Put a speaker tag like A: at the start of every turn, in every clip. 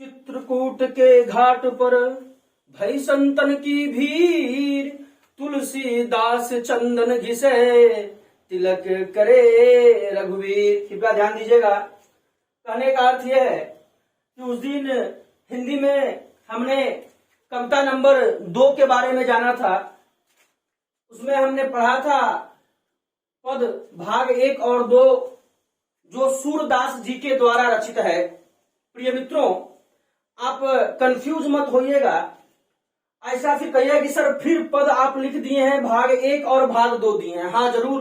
A: चित्रकूट के घाट पर भई संतन की भीड़, तुलसीदास चंदन घिसे तिलक करे रघुवीर। कृपया ध्यान दीजिएगा। कहने का अर्थ यह है कि उस दिन हिंदी में हमने कविता नंबर 2 के बारे में जाना था। उसमें हमने पढ़ा था पद भाग 1 और 2 जो सूरदास जी के द्वारा रचित है। प्रिय मित्रों, आप कंफ्यूज मत होइएगा। ऐसा फिर कहिए कि सर फिर पद आप लिख दिए हैं, भाग 1 और भाग 2 दिए हैं। हाँ जरूर,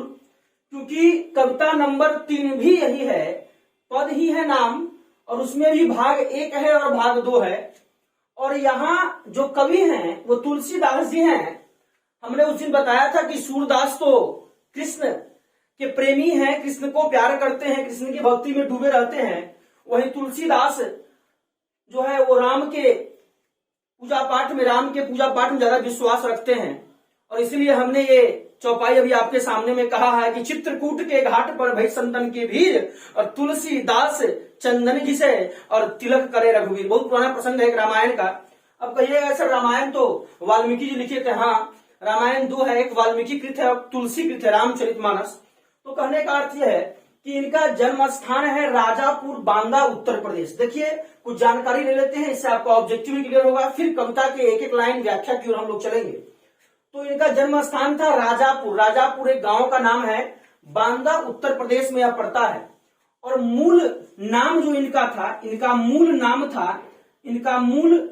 A: क्योंकि कविता नंबर 3 भी यही है, पद ही है नाम, और उसमें भी भाग 1 है और भाग 2 है। और यहाँ जो कवि हैं वो तुलसीदास जी हैं। हमने उस दिन बताया था कि सूरदास तो कृष्ण के प्रेमी हैं, कृष्ण को प्यार करते हैं, कृष्ण की भक्ति में डूबे रहते हैं। वहीं तुलसीदास जो है वो राम के पूजा पाठ में ज्यादा विश्वास रखते हैं। और इसलिए हमने ये चौपाई अभी आपके सामने में कहा है कि चित्रकूट के घाट पर भई संतन की भीड़ और तुलसीदास चंदन घिसे और तिलक करे रघुवीर। बहुत पुराना प्रसंग है एक रामायण का। अब कहिएगा सर रामायण तो वाल्मीकि जी लिखे थे। हाँ, रामायण 2 है, एक वाल्मीकि कृत है और तुलसी कृत है, रामचरितमानस। तो कहने का अर्थ यह है कि इनका जन्म स्थान है राजापुर, बांदा, उत्तर प्रदेश। देखिए कुछ जानकारी ले लेते हैं, इससे आपका ऑब्जेक्टिव भी क्लियर होगा। फिर कविता के एक एक लाइन व्याख्या की ओर हम लोग चलेंगे। तो इनका जन्म स्थान था राजापुर। राजापुर एक गांव का नाम है, बांदा उत्तर प्रदेश में यह पड़ता है। और मूल नाम जो इनका था, इनका मूल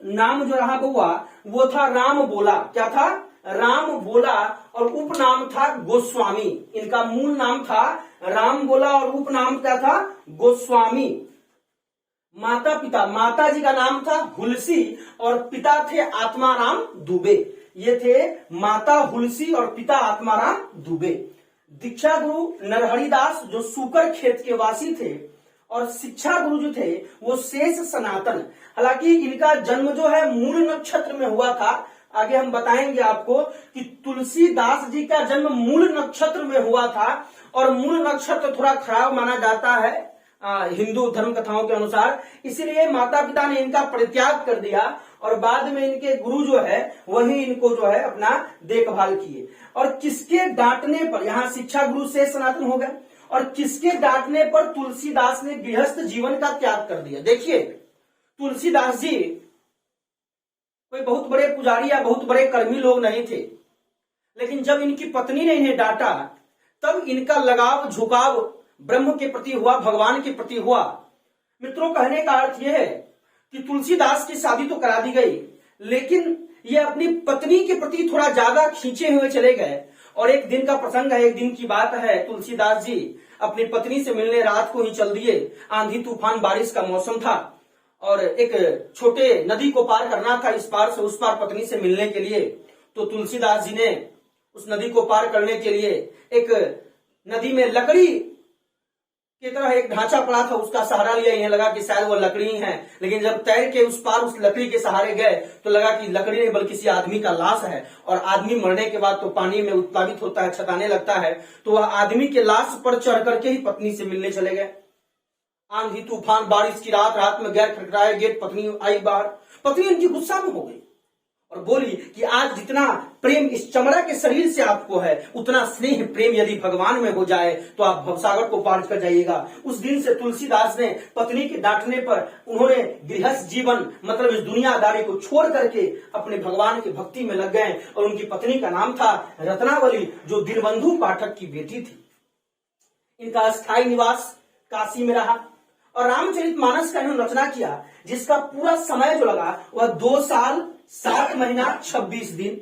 A: नाम जो रहा बउआ वो था राम बोला। क्या था? राम बोला। और उपनाम था गोस्वामी। इनका मूल नाम था राम बोला और उपनाम क्या था? गोस्वामी। माता जी का नाम था हुलसी और पिता थे आत्माराम दुबे। ये थे माता हुलसी और पिता आत्माराम दुबे। दीक्षा गुरु नरहरिदास जो सुकर खेत के वासी थे, और शिक्षा गुरु जो थे वो शेष सनातन। हालांकि इनका जन्म जो है मूल नक्षत्र में हुआ था। आगे हम बताएंगे आपको कि तुलसीदास जी का जन्म मूल नक्षत्र में हुआ था, और मूल नक्षत्र थोड़ा खराब माना जाता है हिंदू धर्म कथाओं के अनुसार। इसलिए माता पिता ने इनका परित्याग कर दिया और बाद में इनके गुरु जो है वही इनको जो है अपना देखभाल किए। और किसके डांटने पर, यहाँ शिक्षा गुरु से सनातन हो गए, और किसके डांटने पर तुलसीदास ने गृहस्थ जीवन का त्याग कर दिया। देखिए तुलसीदास जी कोई बहुत बड़े पुजारी या बहुत बड़े कर्मी लोग नहीं थे, लेकिन जब इनकी पत्नी ने इन्हें डांटा तब इनका लगाव झुकाव ब्रह्म के प्रति हुआ, भगवान के प्रति हुआ। मित्रों, कहने का अर्थ यह है कि तुलसीदास की शादी तो करा दी गई, लेकिन ये अपनी पत्नी के प्रति थोड़ा ज्यादा खींचे हुए चले गए। और एक दिन का प्रसंग है, एक दिन की बात है, तुलसीदास जी अपनी पत्नी से मिलने रात को ही चल दिए। आंधी तूफान बारिश का मौसम था और एक छोटे नदी को पार करना था, इस पार से उस पार पत्नी से मिलने के लिए। तो तुलसीदास जी ने उस नदी को पार करने के लिए एक नदी में लकड़ी की तरह एक ढांचा पड़ा था, उसका सहारा लिया। इन्हें लगा कि शायद वो लकड़ी है, लेकिन जब तैर के उस पार उस लकड़ी के सहारे गए तो लगा कि लकड़ी नहीं बल्कि किसी आदमी का लाश है। और आदमी मरने के बाद तो पानी में उत्प्लावित होता है, छताने लगता है। तो वह आदमी के लाश पर चढ़ करके ही पत्नी से मिलने चले गए। आंधी तूफान बारिश की रात में गैर खटखटाए गेट, पत्नी आई बाहर। पत्नी उनकी गुस्सा में हो गई और बोली कि आज जितना प्रेम इस चमड़ा के शरीर से आपको है, उतना स्नेह प्रेम यदि भगवान में हो जाए तो आप भवसागर को पार कर जाइएगा। उस दिन से तुलसीदास ने पत्नी के डांटने पर उन्होंने गृहस्थ जीवन मतलब इस दुनियादारी को छोड़ करके अपने भगवान की भक्ति में लग गए। और उनकी पत्नी का नाम था रत्नावली, जो दीनबंधु पाठक की बेटी थी। इनका स्थायी निवास काशी में रहा और रामचरितमानस का इन्होंने रचना किया, जिसका पूरा समय जो लगा वह 2 साल 7 महीना 26 दिन।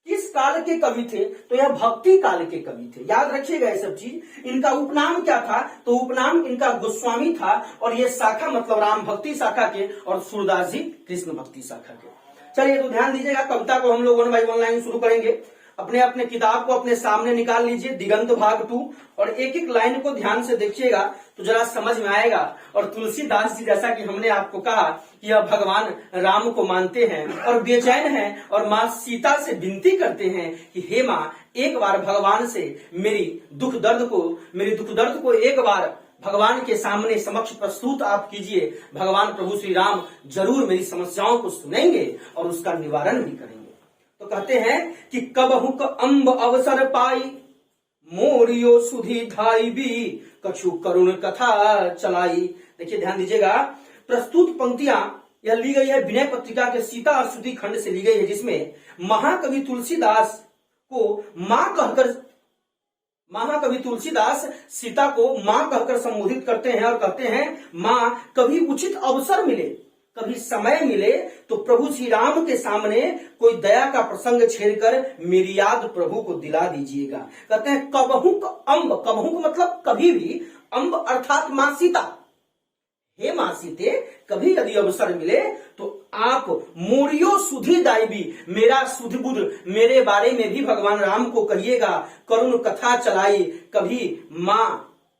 A: किस काल के कवि थे? तो यह भक्ति काल के कवि थे। याद रखिएगा ये सब चीज। इनका उपनाम क्या था? तो उपनाम इनका गोस्वामी था, और ये शाखा मतलब राम भक्ति शाखा के, और सूरदास जी कृष्ण भक्ति शाखा के। चलिए तो ध्यान दीजिएगा, कविता को हम लोग 1 बाय 1 लाइन शुरू करेंगे। अपने अपने किताब को अपने सामने निकाल लीजिए, दिगंत भाग 2, और एक एक लाइन को ध्यान से देखिएगा तो जरा समझ में आएगा। और तुलसीदास जी, जैसा कि हमने आपको कहा कि यह भगवान राम को मानते हैं और बेचैन हैं, और माँ सीता से विनती करते हैं कि हे माँ, एक बार भगवान से मेरी दुख दर्द को एक बार भगवान के सामने समक्ष प्रस्तुत आप कीजिए। भगवान प्रभु श्री राम जरूर मेरी समस्याओं को सुनेंगे और उसका निवारण भी करेंगे। तो कहते हैं कि कबहुक अम्ब अवसर पाई, मोरियो सुधी धाई भी, कछु करुण कथा चलाई। देखिए ध्यान दीजिएगा, प्रस्तुत पंक्तियां यह ली गई है विनय पत्रिका के सीता स्तुति खंड से ली गई है, जिसमें महाकवि तुलसीदास को महाकवि तुलसीदास सीता को मां कहकर संबोधित करते हैं और कहते हैं, मां कभी उचित अवसर मिले, कभी समय मिले तो प्रभु श्री राम के सामने कोई दया का प्रसंग छेड़कर मेरी याद प्रभु को दिला दीजिएगा। कहते हैं कबहुक अम्ब, कबहुक मतलब कभी भी, अम्ब अर्थात मां सीता, हे मां सीते कभी यदि अवसर मिले तो आप मोरियो सुधी दाई, मेरा सुध बुध मेरे बारे में भी भगवान राम को कहिएगा, करुण कथा चलाई, कभी मां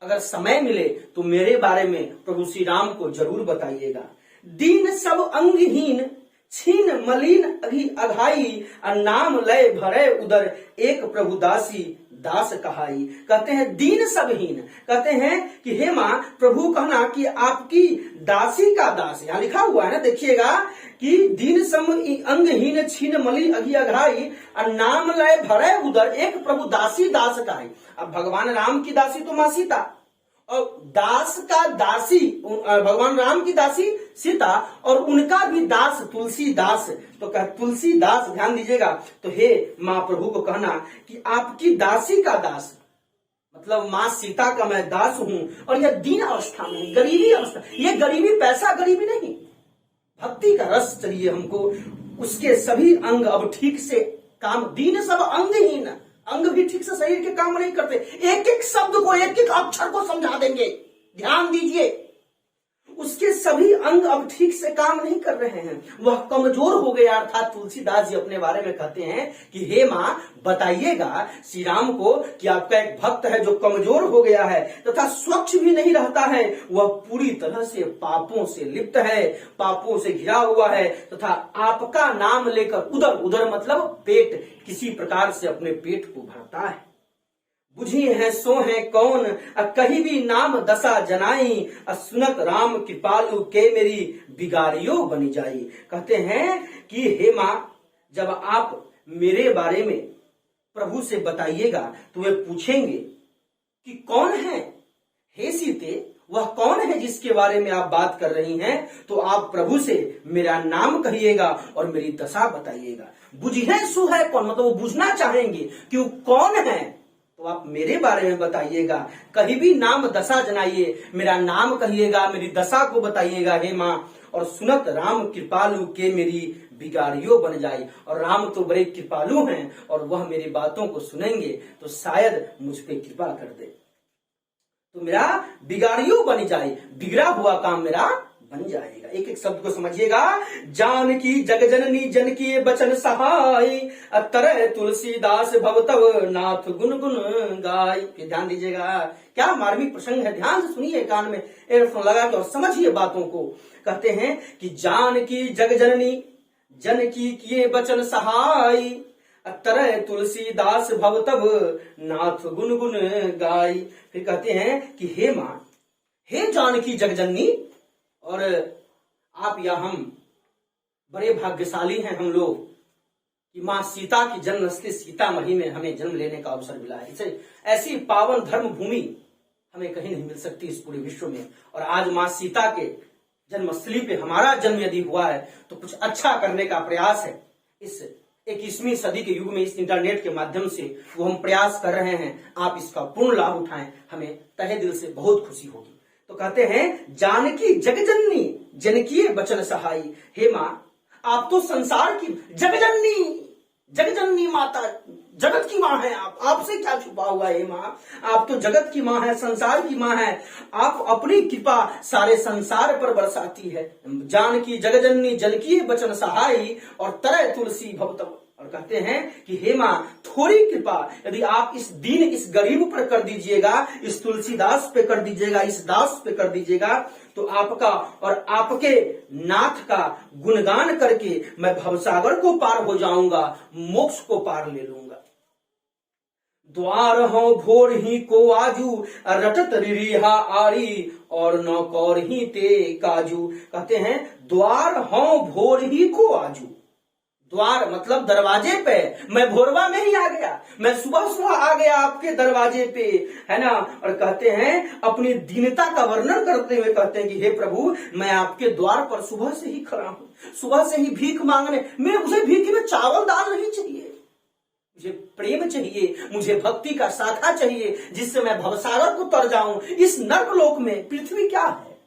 A: अगर समय मिले तो मेरे बारे में प्रभु श्री राम को जरूर बताइएगा। दीन सब अंगहीन छीन मलिन अघी अघाई, नाम लय भरे उदर एक प्रभु दासी दास कहाई। कहते हैं दीन सबहीन, कहते हैं कि हे मां प्रभु कहना कि आपकी दासी का दास, यहां लिखा हुआ है ना, देखिएगा कि दीन सम अंगहीन छीन मलिन अघी अघाई, नाम लय भरे उदर एक प्रभु दासी दास कहाई। अब भगवान राम की दासी तो मां सीता, और दास का दासी भगवान राम की दासी सीता, और उनका भी दास तुलसीदास, तो कह तुलसीदास, ध्यान दीजिएगा। तो हे मां प्रभु को कहना कि आपकी दासी का दास, मतलब मां सीता का मैं दास हूं, और यह दीन अवस्था में, गरीबी अवस्था, ये गरीबी पैसा गरीबी नहीं, भक्ति का रस चाहिए हमको। उसके सभी अंग अब ठीक से काम, दीन सब अंगहीन, अंग भी ठीक से शरीर के काम नहीं करते, एक एक शब्द को, एक एक अक्षर को समझा देंगे, ध्यान दीजिए। उसके सभी अंग अब ठीक से काम नहीं कर रहे हैं, वह कमजोर हो गया। अर्थात तुलसीदास जी अपने बारे में कहते हैं कि हे मां बताइएगा श्री राम को कि आपका एक भक्त है जो कमजोर हो गया है तथा स्वच्छ भी नहीं रहता है, वह पूरी तरह से पापों से लिप्त है, पापों से घिरा हुआ है, तथा आपका नाम लेकर उदर, उदर मतलब पेट, किसी प्रकार से अपने पेट को भरता है। बुझी है सो है कौन कहीं भी नाम दशा जनाई, सुनत राम कृपालु के मेरी बिगाड़ियो बनी जाई। कहते हैं कि हे मां जब आप मेरे बारे में प्रभु से बताइएगा तो वे पूछेंगे कि कौन है, हे सीते वह कौन है जिसके बारे में आप बात कर रही हैं, तो आप प्रभु से मेरा नाम कहिएगा और मेरी दशा बताइएगा। बुझी है सो है कौन, मतलब वो बुझना चाहेंगे कि वो कौन है, तो आप मेरे बारे में बताइएगा। कहीं भी नाम दशा जनाइए, मेरा नाम कहिएगा, मेरी दशा को बताइएगा हे मां। और सुनत राम कृपालु के मेरी बिगाड़ियों बन जाए, और राम तो बड़े कृपालु हैं और वह मेरी बातों को सुनेंगे तो शायद मुझ पे कृपा कर दे, तो मेरा बिगाड़ियों बन जाए, बिगड़ा हुआ काम मेरा बन जाएगा। एक एक शब्द को समझिएगा। जान की जगजननी जन की बचन सहाय, तरह तुलसीदास भवतव नाथ गुन गुन गाय। ध्यान दीजिएगा, क्या मार्मिक प्रसंग है, ध्यान से सुनिए, कान में एयरफोन लगा के और समझिए बातों को। कहते हैं कि जान की जगजननी जन की किए बचन सहाय, तरह तुलसीदास भवतव नाथ गुन गुन गाय। फिर कहते हैं कि हे मां, हे जानकी जगजननी, और आप या हम बड़े भाग्यशाली हैं हम लोग कि मां सीता की जन्मस्थली सीतामढ़ी में हमें जन्म लेने का अवसर मिला है। इसे ऐसी पावन धर्म भूमि हमें कहीं नहीं मिल सकती इस पूरे विश्व में। और आज मां सीता के जन्मस्थली पे हमारा जन्म यदि हुआ है तो कुछ अच्छा करने का प्रयास है। इस 21वीं सदी के युग में इस इंटरनेट के माध्यम से वो हम प्रयास कर रहे हैं, आप इसका पूर्ण लाभ उठाएं, हमें तहे दिल से बहुत खुशी होगी। तो कहते हैं जानकी जगजननी जनकीय बचन सहाई, हे मां आप तो संसार की जगजननी, जगजननी माता, जगत की मां है आप, आपसे क्या छुपा हुआ है मां, आप तो जगत की मां है, संसार की मां है, आप अपनी कृपा सारे संसार पर बरसाती है। जानकी जगजननी जनकीय बचन सहाई, और तरह तुलसी भवतव। और कहते हैं कि हे मां थोड़ी कृपा यदि आप इस दीन, इस गरीब पर कर दीजिएगा, इस तुलसीदास पे कर दीजिएगा, इस दास पे कर दीजिएगा, तो आपका और आपके नाथ का गुणगान करके मैं भवसागर को पार हो जाऊंगा, मोक्ष को पार ले लूंगा। द्वार हो भोर ही को आजू, रटत रिहा आरी, और नौकर ही ते काजू। कहते हैं द्वार हो भोर ही को आजू। द्वार मतलब दरवाजे पे, मैं भोरवा में ही आ गया, मैं सुबह सुबह आ गया आपके दरवाजे पे, है ना। और कहते हैं अपनी दीनता का वर्णन करते हुए कहते हैं कि हे प्रभु, मैं आपके द्वार पर सुबह से ही खड़ा हूं, सुबह से ही भीख मांगने। मुझे भीख में चावल दाल नहीं चाहिए, मुझे प्रेम चाहिए, मुझे भक्ति का शाखा चाहिए, जिससे मैं भवसागर को तर जाऊं। इस नर्कलोक में, पृथ्वी क्या है?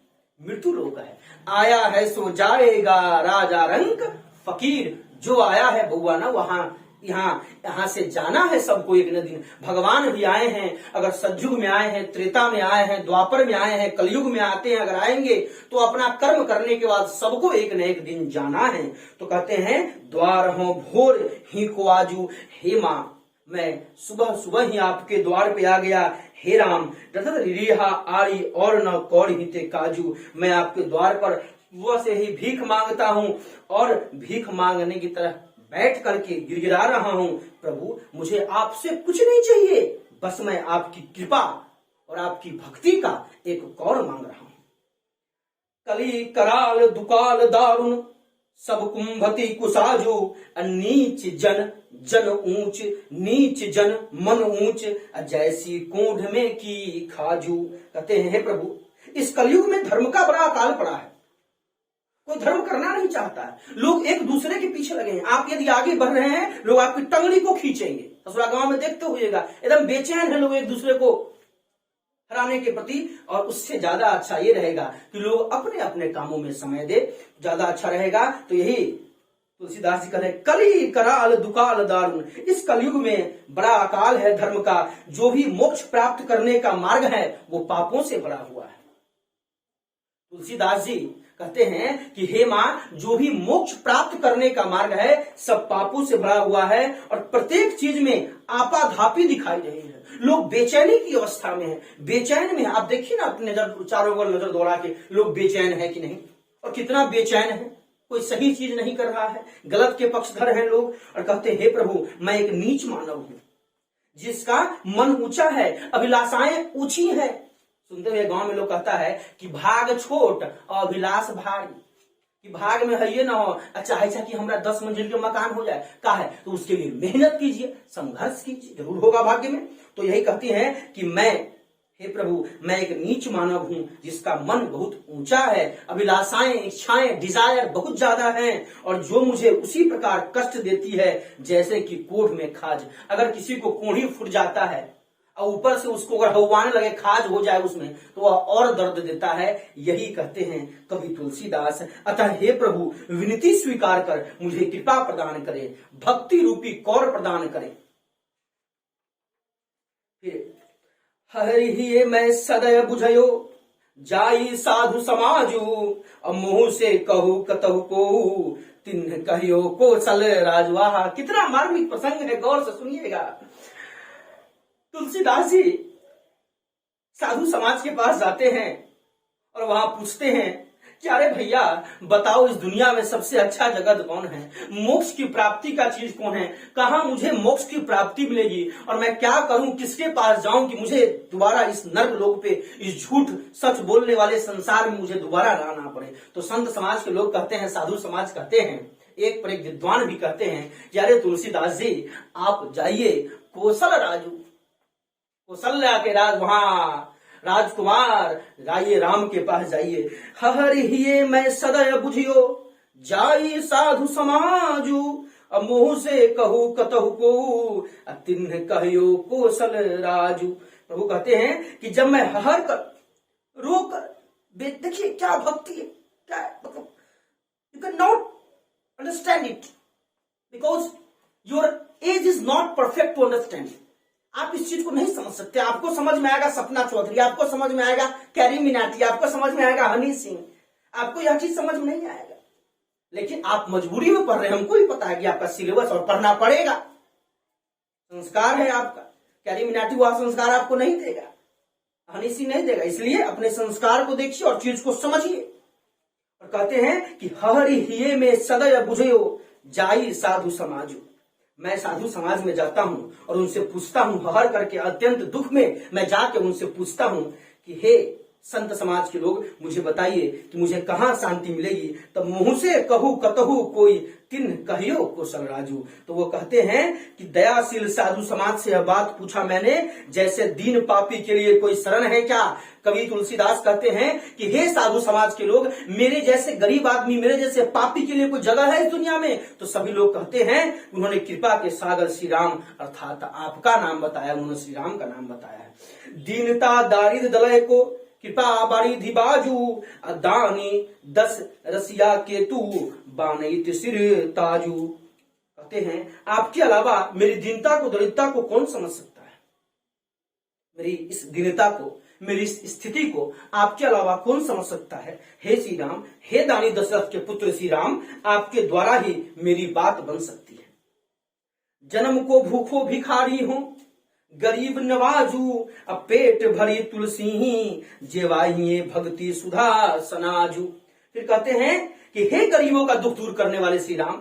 A: मृत्यु लोक है। आया है सो जाएगा राजा रंक फकीर। जो आया है बउआ ना, वहां यहाँ से जाना है सबको एक न दिन। भगवान भी आए हैं, अगर सतयुग में आए हैं, त्रेता में आए हैं, द्वापर में आए हैं, कलयुग में आते हैं, अगर आएंगे तो अपना कर्म करने के बाद सबको एक न एक दिन जाना है। तो कहते हैं द्वार हो भोर ही को आजू। हे मां, मैं सुबह सुबह ही आपके द्वार पे आ गया। हे राम, रिहा आरी और न कौड़ ही ते काजू। मैं आपके द्वार पर सुबह से ही भीख मांगता हूं, और भीख मांगने की तरह बैठ करके गिड़गिड़ा रहा हूं। प्रभु, मुझे आपसे कुछ नहीं चाहिए, बस मैं आपकी कृपा और आपकी भक्ति का एक कौर मांग रहा हूं। कली कराल दुकाल दारुण, सब कुंभती कुसाजू। नीच जन जन ऊंच, नीच जन मन ऊंच, जैसी कोढ़ में की खाजू। कहते हैं हे प्रभु, इस कलयुग में धर्म का बड़ा अकाल पड़ा है, कोई धर्म करना नहीं चाहता है, लोग एक दूसरे के पीछे लगे हैं। आप यदि आगे बढ़ रहे हैं, लोग आपकी टंगड़ी को खींचेंगे। ससुरा गांव में देखते होइएगा, एकदम बेचैन है लोग एक दूसरे को हराने के प्रति। और उससे ज्यादा अच्छा ये रहेगा कि लोग अपने अपने कामों में समय दे, ज्यादा अच्छा रहेगा। तो यही तुलसीदास जी कहते हैं, कली कराल दुकाल दारुण। इस कलयुग में बड़ा अकाल है धर्म का। जो भी मोक्ष प्राप्त करने का मार्ग है वो पापों से भरा हुआ है। तुलसीदास जी कहते हैं कि हे मां, जो भी मोक्ष प्राप्त करने का मार्ग है सब पापों से भरा हुआ है, और प्रत्येक चीज में आपाधापी दिखाई रही है। लोग बेचैनी की अवस्था में है, बेचैन में है। आप देखिए ना, अपने नजर चारों ओर नजर दौड़ा के, लोग बेचैन है कि नहीं, और कितना बेचैन है। कोई सही चीज नहीं कर रहा है, गलत के पक्षधर हैं लोग। और कहते हैं हे प्रभु, मैं एक नीच मानव हूं, जिसका मन ऊंचा है, अभिलाषाएं ऊंची है। सुनते हुए गांव में लोग कहता है कि भाग छोट और अभिलाष भारी, कि भाग में है ये ना हो, अच्छा ऐसा कि हमारा 10 मंजिल के मकान हो जाए, का है तो उसके लिए मेहनत कीजिए, संघर्ष कीजिए, जरूर होगा भाग्य में। तो यही कहती है कि मैं, हे प्रभु, मैं एक नीच मानव हूं, जिसका मन बहुत ऊंचा है, अभिलाषाएं, इच्छाएं, डिजायर बहुत ज्यादा हैं, और जो मुझे उसी प्रकार कष्ट देती है जैसे कि कोढ़ में खाज। अगर किसी को कोढ़ी फूट जाता है और ऊपर से उसको अगर हवाने लगे, खाज हो जाए उसमें, तो वह और दर्द देता है। यही कहते हैं कवि तुलसीदास। अतः हे प्रभु, विनती स्वीकार कर मुझे कृपा प्रदान करे, भक्ति रूपी कौर प्रदान करे। फिर हरि मैं सदैव बुझयो, जाई साधु समाजू। अब मुंह से कहू कतहु को, तिन्ह कहियो कौशल राजवाहा। कितना मार्मिक प्रसंग है, गौर से सुनिएगा। तुलसीदास जी साधु समाज के पास जाते हैं और वहां पूछते हैं कि अरे भैया बताओ, इस दुनिया में सबसे अच्छा जगत कौन है, मोक्ष की प्राप्ति का चीज कौन है, कहाँ मुझे मोक्ष की प्राप्ति मिलेगी, और मैं क्या करूं, किसके पास जाऊं कि मुझे दोबारा इस नर्क लोक पे, इस झूठ सच बोलने वाले संसार में मुझे दोबारा रहना पड़े। तो संत समाज के लोग कहते हैं, साधु समाज कहते हैं, एक पर एक विद्वान भी कहते हैं कि अरे तुलसीदास जी आप जाइए कौशल राजू, कौशल्या के राज, वहां राजकुमार जाइए, राम के पास जाइए। हरिये मैं सदैव बुझियो, जाई साधु समाजू। अब मुंह से कहू कतहु को, तिन्ह कहियो कौशल राजू। प्रभु कहते हैं कि जब मैं हर कर रो कर, देखिए क्या भक्ति है, क्या मतलब, you can not understand it because your age is not perfect to understand. आप इस चीज को नहीं समझ सकते। आपको समझ में आएगा सपना चौधरी, आपको समझ में आएगा कैरी मिनाटी, आपको समझ में आएगा हनी सिंह, आपको यह चीज समझ में नहीं आएगा। लेकिन आप मजबूरी में पढ़ रहे हैं, हमको भी पता है कि आपका सिलेबस और पढ़ना पड़ेगा, संस्कार है आपका। कैरी मिनाटी वह संस्कार आपको नहीं देगा, हनी सिंह नहीं देगा। इसलिए अपने संस्कार को देखिए और चीज को समझिए। और कहते हैं कि हरि हिये में सदैव बुझयो, जाई साधु समाजू। मैं साधु समाज में जाता हूं और उनसे पूछता हूं, हर करके अत्यंत दुख में मैं जाके उनसे पूछता हूं कि हे संत समाज के लोग, मुझे बताइए कि मुझे कहाँ शांति मिलेगी। तब मुंह से कहू कतहु कोई तिन कहियो कौशल राजू। तो वो कहते हैं कि दयाशील साधु समाज से यह बात पूछा मैंने, जैसे दीन पापी के लिए कोई शरण है क्या। कवि तुलसीदास कहते हैं कि हे साधु समाज के लोग, मेरे जैसे गरीब आदमी, मेरे जैसे पापी के लिए कोई जगह है इस दुनिया में। तो सभी लोग कहते हैं, उन्होंने कृपा के सागर श्री राम अर्थात आपका नाम बताया, उन्होंने श्री राम का नाम बताया है। दीनता दारिद्र दलय को कृपा बाड़ी धिबाजू, दानी 10 रसिया केतु बानैत सिर ताजू। कहते हैं आपके अलावा मेरी दीनता को, दरिद्रता को कौन समझ सकता है। मेरी इस दीनता को, मेरी इस स्थिति को आपके अलावा कौन समझ सकता है। हे श्री राम, हे दानी दशरथ के पुत्र श्री राम, आपके द्वारा ही मेरी बात बन सकती है। जन्म को भूखो भिखारी हूं, गरीब नवाजू, अब पेट भरी तुलसी ही, जेवाइए भक्ति सुधा सनाजू। फिर कहते हैं कि हे गरीबों का दुख दूर करने वाले श्री राम,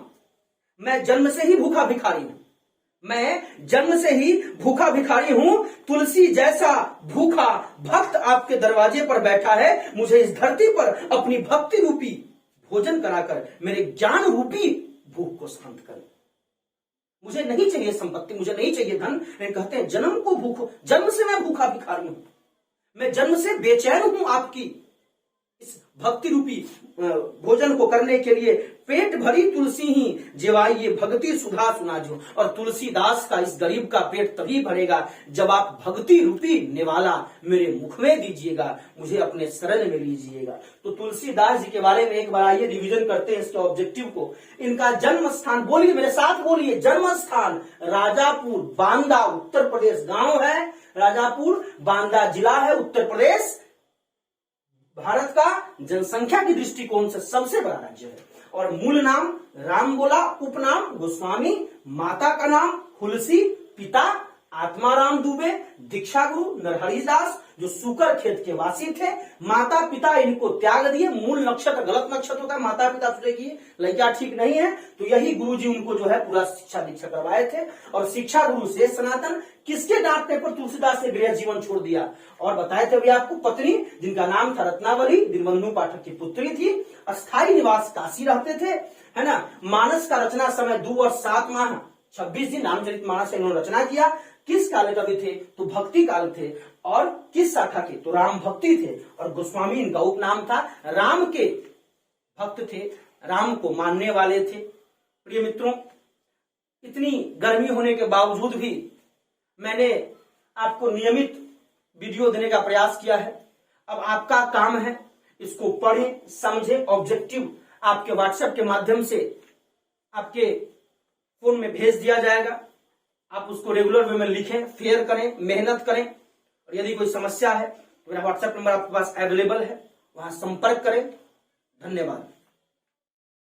A: मैं जन्म से ही भूखा भिखारी हूं, मैं जन्म से ही भूखा भिखारी हूं। तुलसी जैसा भूखा भक्त आपके दरवाजे पर बैठा है, मुझे इस धरती पर अपनी भक्ति रूपी भोजन कराकर मेरे ज्ञान रूपी भूख को शांत कर। मुझे नहीं चाहिए संपत्ति, मुझे नहीं चाहिए धन, लेकिन कहते हैं जन्म को भूखो, जन्म से मैं भूखा भिखारी हूं, मैं जन्म से बेचैन हूं आपकी इस भक्ति रूपी भोजन को करने के लिए। पेट भरी तुलसी ही, जेवाइए भक्ति सुधा सुनाजो। और तुलसीदास का, इस गरीब का पेट तभी भरेगा जब आप भक्ति रूपी निवाला मेरे मुख में दीजिएगा, मुझे अपने शरण में लीजिएगा। तो तुलसीदास जी के बारे में एक बार आइए रिवीजन करते हैं इसके ऑब्जेक्टिव को। इनका जन्म स्थान, बोलिए मेरे साथ बोलिए, जन्म स्थान राजापुर बांदा उत्तर प्रदेश, गांव है राजापुर, बांदा जिला है उत्तर प्रदेश, भारत का जनसंख्या की दृष्टिकोण से सबसे बड़ा राज्य है। और मूल नाम राम बोला, उपनाम गोस्वामी, माता का नाम हुलसी, पिता आत्माराम दुबे, दीक्षा गुरु नरहरि दास जो सुकर खेत के वासी थे। माता पिता इनको त्याग दिए, मूल नक्षत्र गलत नक्षत्र होता है, माता पिता सोचे कि लड़का ठीक नहीं है, तो यही गुरुजी उनको जो है पूरा शिक्षा दीक्षा करवाए थे। और शिक्षा गुरु से सनातन किसके डांटने पर तुलसीदास ने गृह जीवन छोड़ दिया। और बताए थे अभी आपको, पत्नी जिनका नाम था रत्नावली, दीनबंधु पाठक की पुत्री थी, अस्थायी निवास काशी रहते थे, है ना। मानस का रचना समय 2 वर्ष 7 माह 26 दिन रामचरितमानस से इन्होंने रचना किया। किस काल कवि थे, तो भक्ति काल थे। और किस शाखा के, तो राम भक्ति थे। और गोस्वामी इनका उपनाम था, राम के भक्त थे, राम को मानने वाले थे। प्रिय मित्रों, इतनी गर्मी होने के बावजूद भी मैंने आपको नियमित वीडियो देने का प्रयास किया है। अब आपका काम है इसको पढ़ें, समझें, ऑब्जेक्टिव आपके व्हाट्सएप के माध्यम से आपके फोन में भेज दिया जाएगा। आप उसको रेगुलर वे में लिखें, शेयर करें, मेहनत करें। और यदि कोई समस्या है तो मेरा व्हाट्सएप नंबर आपके पास अवेलेबल है, वहां संपर्क करें। धन्यवाद।